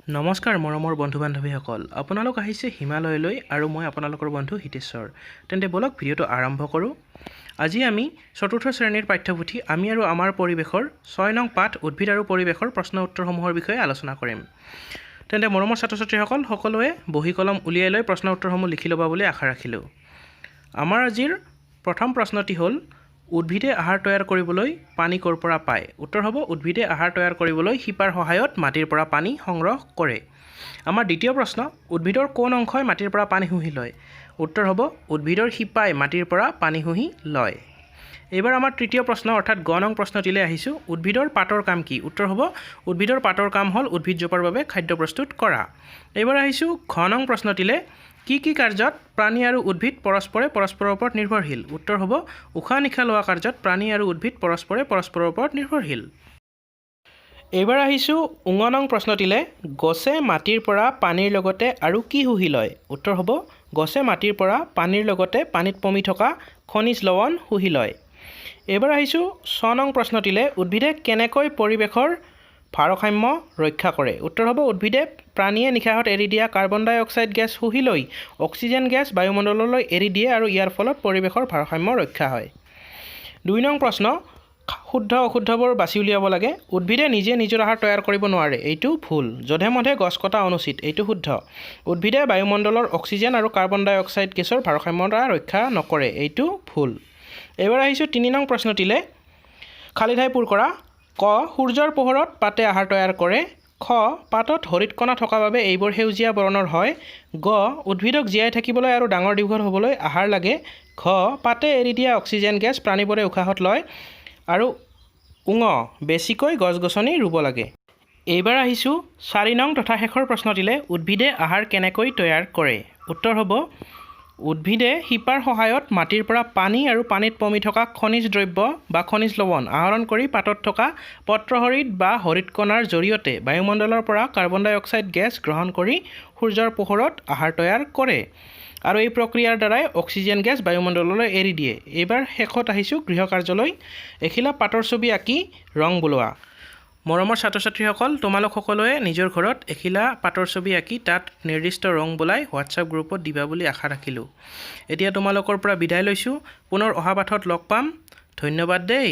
নমস্কাৰ মৰমৰ বন্ধু বান্ধৱীসকল, আপোনালোক আহিছে হিমালয়লৈ আৰু মই আপোনালোকৰ বন্ধু হিতেশ্বৰ। তেন্তে বলক ভিডিঅ'টো আৰম্ভ কৰোঁ। আজি আমি চতুৰ্থ শ্ৰেণীৰ পাঠ্যপুথি আমি আৰু আমাৰ পৰিৱেশৰ ৬ নং পাঠ উদ্ভিদ আৰু পৰিৱেশৰ প্ৰশ্ন উত্তৰসমূহৰ বিষয়ে আলোচনা কৰিম। তেন্তে মৰমৰ ছাত্ৰ ছাত্ৰীসকল সকলোৱে বহী কলম উলিয়াই লৈ প্ৰশ্ন উত্তৰসমূহ লিখি ল'বা বুলি আশা ৰাখিলোঁ। আমাৰ আজিৰ প্ৰথম প্ৰশ্নটি হ'ল, উদ্ভিদে আহাৰ তৈয়াৰ কৰিবলৈ পানী ক'ৰ পৰা পায়? উত্তৰ হ'ব, উদ্ভিদে আহাৰ তৈয়াৰ কৰিবলৈ শিপাৰ সহায়ত মাটিৰ পৰা পানী সংগ্ৰহ কৰে। আমাৰ দ্বিতীয় প্ৰশ্ন, উদ্ভিদৰ কোন অংশই মাটিৰ পৰা পানী শুহি লয়? উত্তৰ হ'ব, উদ্ভিদৰ শিপাই মাটিৰ পৰা পানী শুহি লয়। এইবাৰ আমাৰ তৃতীয় প্ৰশ্ন অৰ্থাৎ গ নং প্ৰশ্নটিলৈ আহিছোঁ, উদ্ভিদৰ পাতৰ কাম কি? উত্তৰ হ'ব, উদ্ভিদৰ পাতৰ কাম হ'ল উদ্ভিদজোপাৰ বাবে খাদ্য প্ৰস্তুত কৰা। এইবাৰ আহিছোঁ ঘ নং প্ৰশ্নটিলৈ, কি কাৰ্যত প্ৰাণী আৰু উদ্ভিদ পৰস্পৰৰ ওপৰত নিৰ্ভৰশীল? উত্তৰ হ'ব, উশাহ নিশাহ লোৱা কাৰ্যত প্ৰাণী আৰু উদ্ভিদ পৰস্পৰৰ ওপৰত নিৰ্ভৰশীল। এইবাৰ আহিছোঁ ঙ নং প্ৰশ্নটিলৈ, গছে মাটিৰ পৰা পানীৰ লগতে আৰু কি শুহি লয়? উত্তৰ হ'ব, গছে মাটিৰ পৰা পানীৰ লগতে পানীত পমি থকা খনিজ লৱণ শুহি লয়। এইবাৰ আহিছোঁ ছ নং প্ৰশ্নটিলৈ, উদ্ভিদে কেনেকৈ পৰিৱেশৰ ভাৰসাম্য ৰক্ষা কৰে? উত্তৰ হ'ব, উদ্ভিদে প্ৰাণীয়ে নিশাহত এৰি দিয়া কাৰ্বন ডাই অক্সাইড গেছ শুহি লৈ অক্সিজেন গেছ বায়ুমণ্ডললৈ এৰি দিয়ে আৰু ইয়াৰ ফলত পৰিৱেশৰ ভাৰসাম্য ৰক্ষা হয়। ২ নং প্ৰশ্ন, শুদ্ধ অশুদ্ধবোৰ বাছি উলিয়াব লাগে। উদ্ভিদে নিজে নিজৰ আহাৰ তৈয়াৰ কৰিব নোৱাৰে, এইটো ভুল। যধে মধে গছ কটা অনুচিত, এইটো শুদ্ধ। উদ্ভিদে বায়ুমণ্ডলৰ অক্সিজেন আৰু কাৰ্বন ডাই অক্সাইড গেছৰ ভাৰসাম্যতা ৰক্ষা নকৰে, এইটো ভুল। এইবাৰ আহিছোঁ ৩ নং প্ৰশ্নটিলৈ, খালী ঠাই পূৰ কৰা। ক, সূৰ্যৰ পোহৰত পাতে আহাৰ তৈয়াৰ কৰে। খ, পাতত হৰিতকণা থকা বাবে এইবোৰ সেউজীয়া বৰণৰ হয়। গ, উদ্ভিদক জীয়াই থাকিবলৈ আৰু ডাঙৰ দীঘল হ'বলৈ আহাৰ লাগে। ঘ, পাতে এৰি দিয়া অক্সিজেন গেছ প্ৰাণীবোৰে উশাহত লয়। আৰু ঙ, বেছিকৈ গছ গছনি ৰুব লাগে। এইবাৰ আহিছোঁ ৪ নং তথা শেষৰ প্ৰশ্নটিলৈ, উদ্ভিদে আহাৰ কেনেকৈ তৈয়াৰ কৰে? উত্তৰ হ'ব, উদ্ভিদে শিপাৰ সহায়ত মাটিৰ পৰা পানী আৰু পানীত পমি থকা খনিজ দ্ৰব্য বা খনিজ লৱণ আহৰণ কৰি পাতত থকা পত্ৰহৰিত বা হৰিতকণাৰ জৰিয়তে বায়ুমণ্ডলৰ পৰা কাৰ্বন ডাই অক্সাইড গেছ গ্ৰহণ কৰি সূৰ্যৰ পোহৰত আহাৰ তৈয়াৰ কৰে আৰু এই প্ৰক্ৰিয়াৰ দ্বাৰাই অক্সিজেন গেছ বায়ুমণ্ডললৈ এৰি দিয়ে। এইবাৰ শেষত আহিছোঁ গৃহ কাৰ্যলৈ, এখিলা পাতৰ ছবি আঁকি ৰং বোলোৱা। মৰমৰ ছাত্ৰ ছাত্ৰীসকল, তোমালোক সকলোৱে নিজৰ ঘৰত এখিলা পাতৰ ছবি আঁকি তাত নিৰ্দিষ্ট ৰং বোলাই হোৱাটছআপ গ্ৰুপত দিবা বুলি আশা ৰাখিলোঁ। এতিয়া তোমালোকৰ পৰা বিদায় লৈছোঁ, পুনৰ অহা পাঠত লগ পাম। ধন্যবাদ দেই।